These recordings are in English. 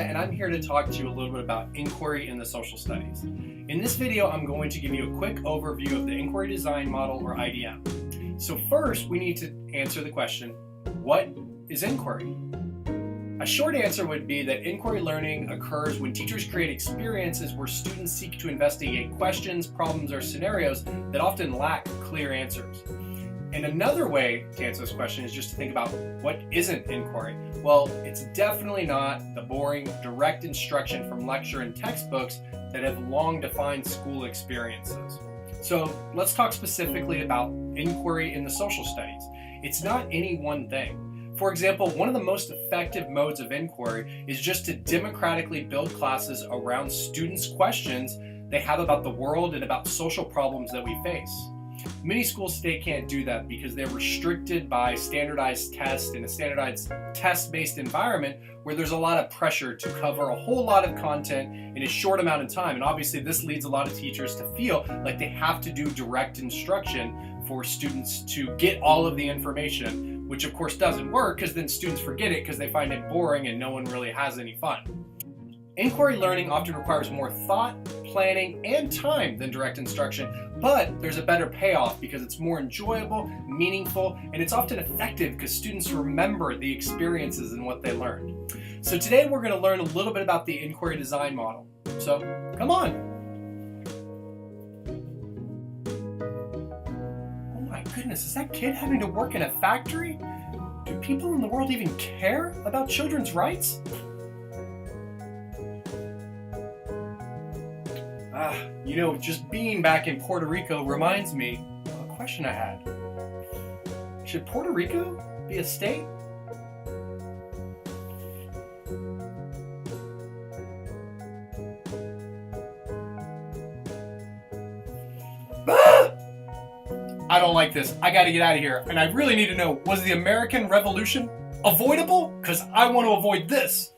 and I'm here to talk to you a little bit about inquiry in the social studies. In this video, I'm going to give you a quick overview of the inquiry design model, or IDM. So first, we need to answer the question, what is inquiry? A short answer would be that inquiry learning occurs when teachers create experiences where students seek to investigate questions, problems, or scenarios that often lack clear answers. And another way to answer this question is just to think about what isn't inquiry. Well, it's definitely not the boring, direct instruction from lecture and textbooks that have long defined school experiences. So let's talk specifically about inquiry in the social studies. It's not any one thing. For example, one of the most effective modes of inquiry is just to democratically build classes around students' questions they have about the world and about social problems that we face. Many schools today can't do that because they're restricted by standardized tests in a standardized test-based environment where there's a lot of pressure to cover a whole lot of content in a short amount of time. And obviously this leads a lot of teachers to feel like they have to do direct instruction for students to get all of the information, which of course doesn't work because then students forget it because they find it boring and no one really has any fun. Inquiry learning often requires more thought, planning, and time than direct instruction, but there's a better payoff because it's more enjoyable, meaningful, and it's often effective because students remember the experiences and what they learned. So today we're going to learn a little bit about the inquiry design model. So come on. Oh my goodness, is that kid having to work in a factory? Do people in the world even care about children's rights? You know, just being back in Puerto Rico reminds me of a question I had. Should Puerto Rico be a state? I don't like this. I gotta get out of here. And I really need to know, was the American Revolution avoidable? Because I want to avoid this.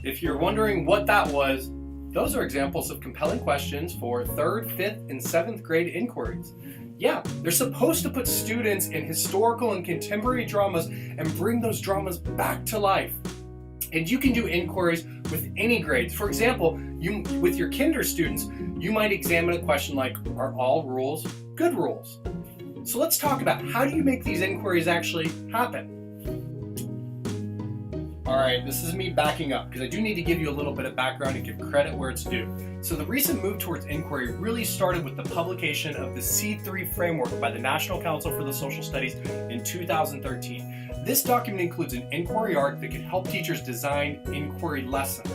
If you're wondering what that was, those are examples of compelling questions for 3rd, 5th, and 7th grade inquiries. Yeah, they're supposed to put students in historical and contemporary dramas and bring those dramas back to life. And you can do inquiries with any grades. For example, with your kinder students, you might examine a question like, are all rules good rules? So let's talk about how do you make these inquiries actually happen? Alright, this is me backing up because I do need to give you a little bit of background and give credit where it's due. So the recent move towards inquiry really started with the publication of the C3 framework by the National Council for the Social Studies in 2013. This document includes an inquiry arc that can help teachers design inquiry lessons.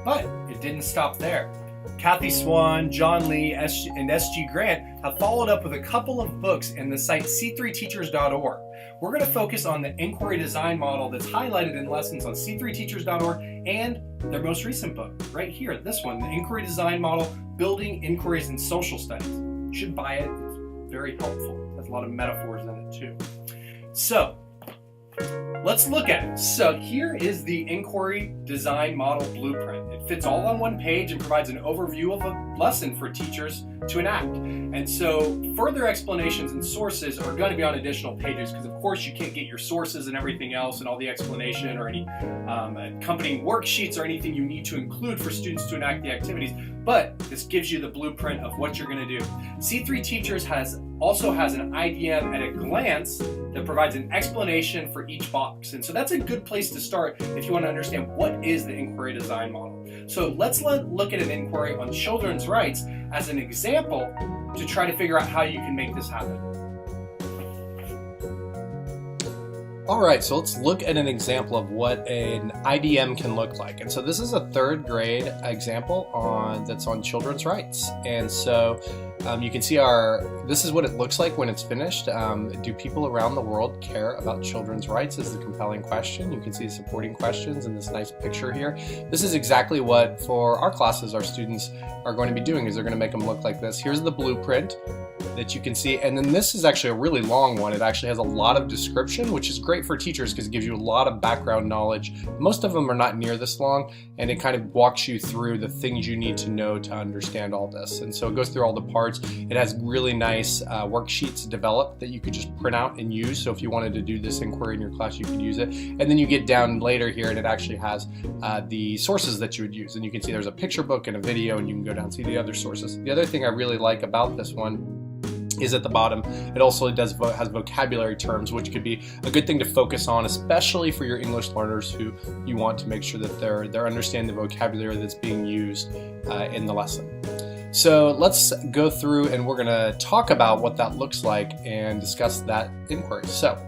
But it didn't stop there. Kathy Swan, John Lee, and S.G. Grant have followed up with a couple of books in the site c3teachers.org. We're going to focus on the inquiry design model that's highlighted in lessons on c3teachers.org and their most recent book, right here, this one, the Inquiry Design Model, Building Inquiries in Social Studies. You should buy it. It's very helpful. It has a lot of metaphors in it too. So let's look at it. So here is the inquiry design model blueprint. It fits all on one page and provides an overview of a lesson for teachers to enact. And so further explanations and sources are going to be on additional pages because of course you can't get your sources and everything else and all the explanation or any accompanying worksheets or anything you need to include for students to enact the activities. But this gives you the blueprint of what you're going to do. C3 Teachers also has an IDM at a glance that provides an explanation for each box. And so that's a good place to start if you want to understand what is the inquiry design model. So let's look at an inquiry on children's rights as an example to try to figure out how you can make this happen. Alright, so let's look at an example of what an IDM can look like. And so this is a 3rd grade example that's on children's rights. And so you can see this is what it looks like when it's finished. Do people around the world care about children's rights is the compelling question. You can see the supporting questions in this nice picture here. This is exactly what for our classes our students are going to be doing is they're going to make them look like this. Here's the blueprint. that you can see. And then this is actually a really long one. It actually has a lot of description, which is great for teachers because it gives you a lot of background knowledge. Most of them are not near this long, and it kind of walks you through the things you need to know to understand all this. And so it goes through all the parts. It has really nice worksheets developed that you could just print out and use. So if you wanted to do this inquiry in your class, you could use it. And then you get down later here and it actually has the sources that you would use. And you can see there's a picture book and a video, and you can go down and see the other sources. The other thing I really like about this one is at the bottom, it also has vocabulary terms, which could be a good thing to focus on, especially for your English learners who you want to make sure that they're understanding the vocabulary that's being used in the lesson. So let's go through and we're going to talk about what that looks like and discuss that inquiry. So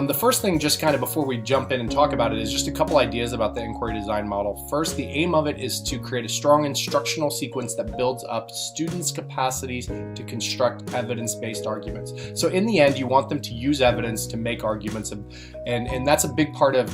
the first thing, just kind of before we jump in and talk about it, is just a couple ideas about the inquiry design model. First, the aim of it is to create a strong instructional sequence that builds up students' capacities to construct evidence-based arguments. So in the end, you want them to use evidence to make arguments, and that's a big part of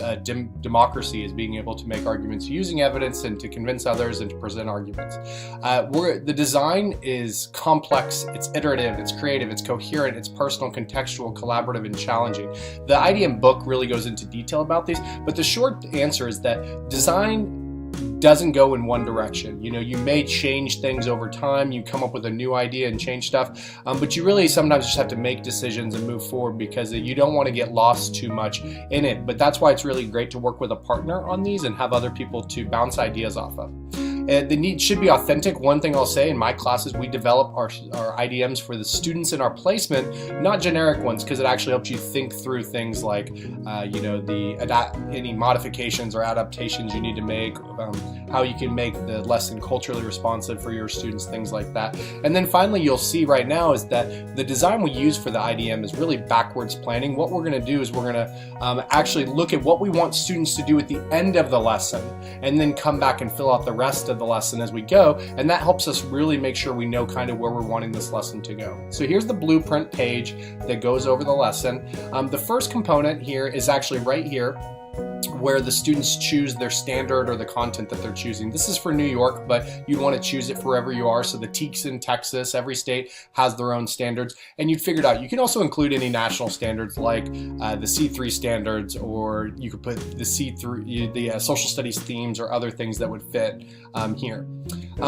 democracy, is being able to make arguments using evidence and to convince others and to present arguments. The design is complex, it's iterative, it's creative, it's coherent, it's personal, contextual, collaborative, and challenging. The IDM book really goes into detail about these, but the short answer is that design doesn't go in one direction. You know, you may change things over time, you come up with a new idea and change stuff, but you really sometimes just have to make decisions and move forward because you don't want to get lost too much in it. But that's why it's really great to work with a partner on these and have other people to bounce ideas off of. The need should be authentic. One thing I'll say, in my classes, we develop our IDMs for the students in our placement, not generic ones, because it actually helps you think through things like, any modifications or adaptations you need to make, how you can make the lesson culturally responsive for your students, things like that. And then finally, you'll see right now is that the design we use for the IDM is really backwards planning. What we're going to do is we're going to actually look at what we want students to do at the end of the lesson, and then come back and fill out the rest of the lesson as we go, and that helps us really make sure we know kind of where we're wanting this lesson to go. So here's the blueprint page that goes over the lesson. The first component here is actually right here, where the students choose their standard or the content that they're choosing. This is for New York, but you'd want to choose it for wherever you are. So the TEKS in Texas, every state has their own standards, and you'd figure it out. You can also include any national standards like the C3 standards, or you could put the C3, the social studies themes, or other things that would fit here.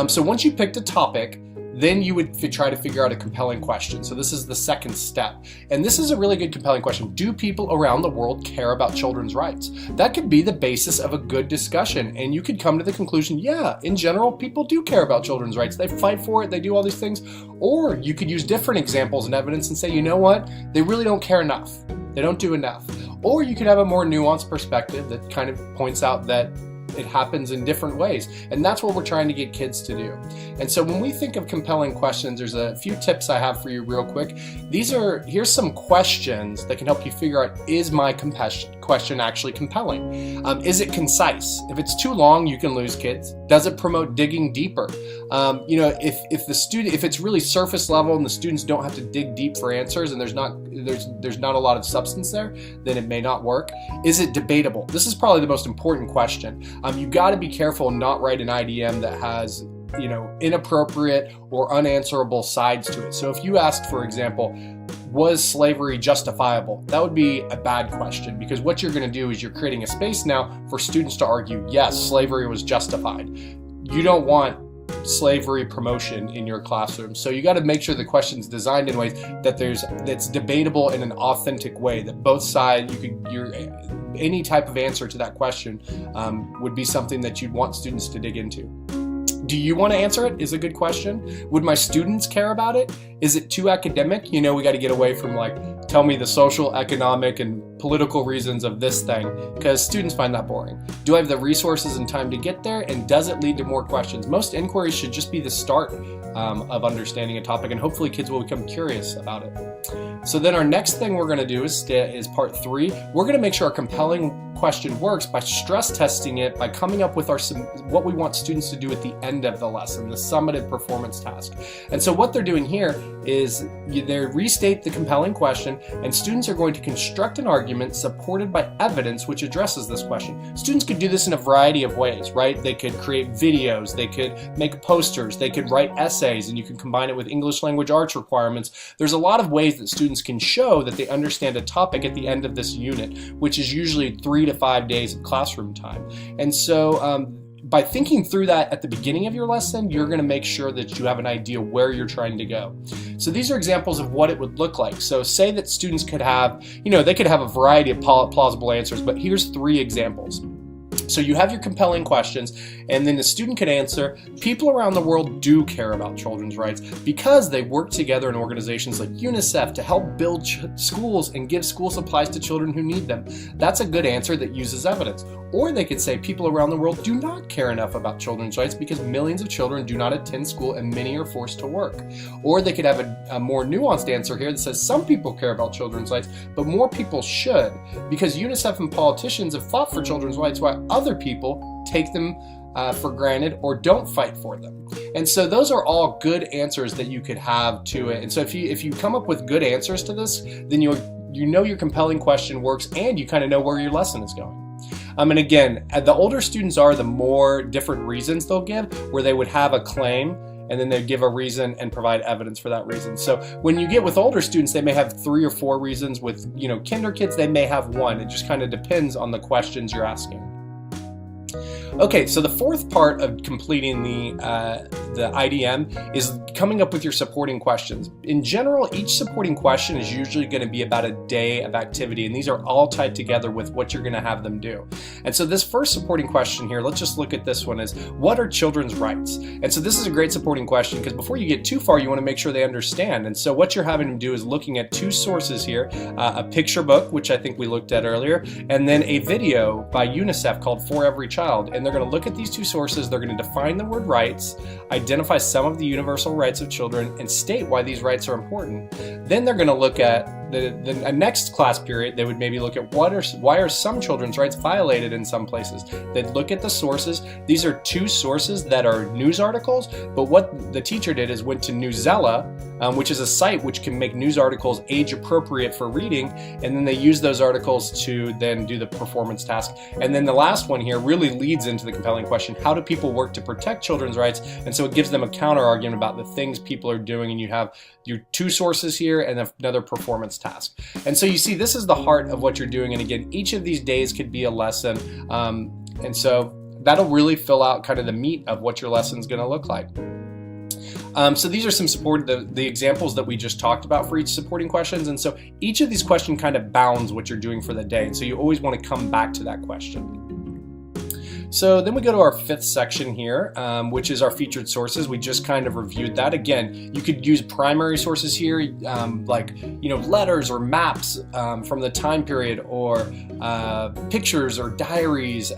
So once you picked a topic, then you would try to figure out a compelling question. So this is the second step. And this is a really good compelling question. Do people around the world care about children's rights? That could be the basis of a good discussion. And you could come to the conclusion, yeah, in general, people do care about children's rights. They fight for it, they do all these things. Or you could use different examples and evidence and say, you know what? They really don't care enough. They don't do enough. Or you could have a more nuanced perspective that kind of points out that it happens in different ways. And that's what we're trying to get kids to do. And so when we think of compelling questions, there's a few tips I have for you real quick. Here's some questions that can help you figure out, is my question actually compelling? Is it concise? If it's too long, you can lose kids. Does it promote digging deeper? If it's really surface level and the students don't have to dig deep for answers, and there's not a lot of substance there, then it may not work. Is it debatable? This is probably the most important question. You got to be careful and not write an IDM that has inappropriate or unanswerable sides to it. So if you asked, for example, was slavery justifiable? That would be a bad question, because what you're going to do is you're creating a space now for students to argue, yes, slavery was justified. You don't want slavery promotion in your classroom. So you got to make sure the question's designed in ways that's debatable in an authentic way, that both sides, any type of answer to that question would be something that you'd want students to dig into. Do you want to answer it? Is a good question. Would my students care about it? Is it too academic? We got to get away from tell me the social, economic, and political reasons of this thing, because students find that boring. Do I have the resources and time to get there? And does it lead to more questions? Most inquiries should just be the start of understanding a topic, and hopefully kids will become curious about it. So then our next thing we're going to do is part 3. We're going to make sure our compelling question works by stress testing it, by coming up with what we want students to do at the end of the lesson, the summative performance task. And so what they're doing here is they restate the compelling question, and students are going to construct an argument supported by evidence which addresses this question. Students could do this in a variety of ways, right? They could create videos, they could make posters, they could write essays, and you can combine it with English language arts requirements. There's a lot of ways that students can show that they understand a topic at the end of this unit, which is usually 3 to 5 days of classroom time. And so by thinking through that at the beginning of your lesson, you're going to make sure that you have an idea where you're trying to go. So these are examples of what it would look like. So say that students could have, they could have a variety of plausible answers, but here's 3 examples. So you have your compelling questions, and then the student could answer, people around the world do care about children's rights because they work together in organizations like UNICEF to help build schools and give school supplies to children who need them. That's a good answer that uses evidence. Or they could say people around the world do not care enough about children's rights because millions of children do not attend school and many are forced to work. Or they could have a more nuanced answer here that says some people care about children's rights, but more people should because UNICEF and politicians have fought for children's rights while other people take them for granted or don't fight for them. And so those are all good answers that you could have to it. And so if you come up with good answers to this, then you know your compelling question works and you kind of know where your lesson is going. And again, the older students are, the more different reasons they'll give, where they would have a claim and then they give a reason and provide evidence for that reason. So when you get with older students, they may have 3 or 4 reasons. With kinder kids, they may have 1. It just kind of depends on the questions you're asking. Okay, so the 4th part of completing the IDM is coming up with your supporting questions. In general, each supporting question is usually going to be about a day of activity, and these are all tied together with what you're going to have them do. And so this first supporting question here, let's just look at this one, is what are children's rights? And so this is a great supporting question because before you get too far, you want to make sure they understand. And so what you're having them do is looking at 2 sources here, a picture book, which I think we looked at earlier, and then a video by UNICEF called For Every Child. And they're going to look at these 2 sources, they're going to define the word rights, identify some of the universal rights of children, and state why these rights are important. Then they're going to look at the next class period. They would maybe look at why are some children's rights violated in some places. They'd look at the sources. These are 2 sources that are news articles, but what the teacher did is went to Newsella, which is a site which can make news articles age appropriate for reading, and then they use those articles to then do the performance task. And then the last one here really leads into the compelling question, how do people work to protect children's rights? And so it gives them a counter argument about the things people are doing, and you have your 2 sources here and another performance task. And so you see, this is the heart of what you're doing. And again, each of these days could be a lesson. And so that'll really fill out kind of the meat of what your lesson is going to look like. So these are some the examples that we just talked about for each supporting questions. And so each of these questions kind of bounds what you're doing for the day. And so you always want to come back to that question. So then we go to our 5th section here, which is our featured sources. We just kind of reviewed that. Again, you could use primary sources here, like letters or maps from the time period, or pictures or diaries.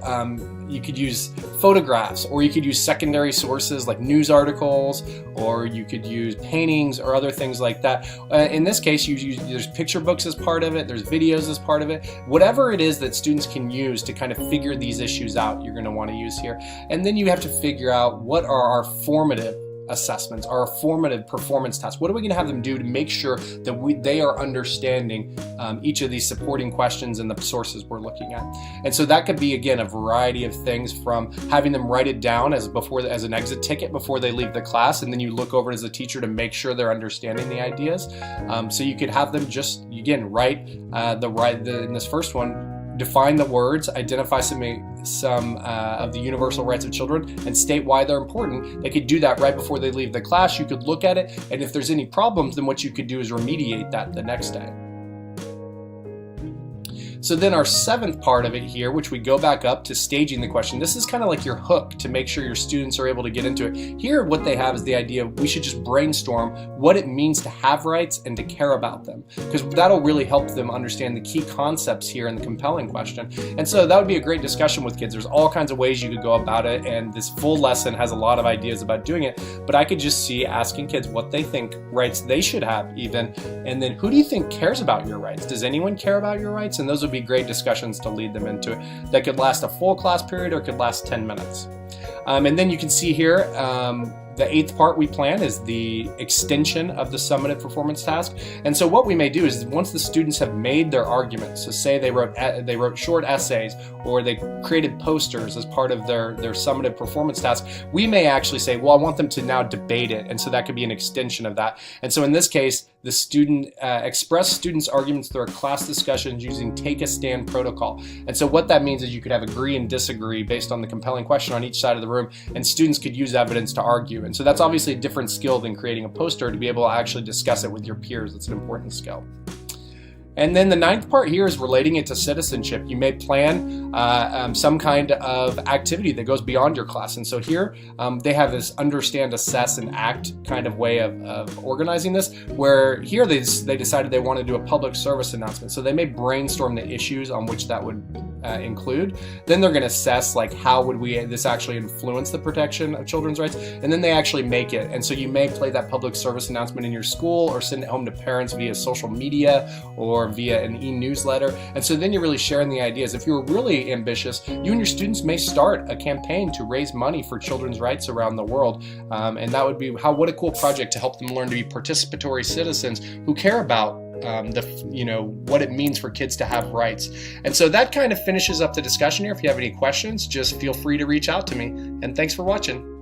You could use photographs, or you could use secondary sources like news articles, or you could use paintings or other things like that. In this case, there's picture books as part of it, there's videos as part of it. Whatever it is that students can use to kind of figure these issues out, you're going to want to use here. And then you have to figure out what are our formative assessments, our formative performance tasks. What are we going to have them do to make sure that they are understanding each of these supporting questions and the sources we're looking at? And so that could be, again, a variety of things, from having them write it down as an exit ticket before they leave the class, and then you look over it as a teacher to make sure they're understanding the ideas. So you could have them just, again, write in this first one, define the words, identify some of the universal rights of children, and state why they're important. They could do that right before they leave the class. You could look at it, and if there's any problems, then what you could do is remediate that the next day. So then our 7th part of it here, which we go back up to staging the question. This is kind of like your hook to make sure your students are able to get into it. Here, what they have is the idea we should just brainstorm what it means to have rights and to care about them, because that'll really help them understand the key concepts here in the compelling question. And so that would be a great discussion with kids. There's all kinds of ways you could go about it, and this full lesson has a lot of ideas about doing it, but I could just see asking kids what they think rights they should have even, and then who do you think cares about your rights? Does anyone care about your rights? And those would be great discussions to lead them into it. That could last a full class period or could last 10 minutes. And then you can see here, the 8th part we plan is the extension of the summative performance task. And so what we may do is once the students have made their arguments, so say they wrote short essays or they created posters as part of their summative performance task, we may actually say, well, I want them to now debate it. And so that could be an extension of that. And so in this case, the student express students' arguments through a class discussion using take a stand protocol. And so what that means is you could have agree and disagree based on the compelling question on each side of the room, and students could use evidence to argue. And so that's obviously a different skill than creating a poster to be able to actually discuss it with your peers. It's an important skill. And then the 9th part here is relating it to citizenship. You may plan some kind of activity that goes beyond your class. And so here they have this understand, assess, and act kind of way of organizing this, where here they decided they want to do a public service announcement. So they may brainstorm the issues on which that would include. Then they're going to assess like how would this actually influence the protection of children's rights, and then they actually make it. And so you may play that public service announcement in your school or send it home to parents via social media or via an e-newsletter. And so then you're really sharing the ideas. If you're really ambitious, you and your students may start a campaign to raise money for children's rights around the world. And that would be what a cool project to help them learn to be participatory citizens who care about what it means for kids to have rights. And so that kind of finishes up the discussion here. If you have any questions, just feel free to reach out to me. And thanks for watching.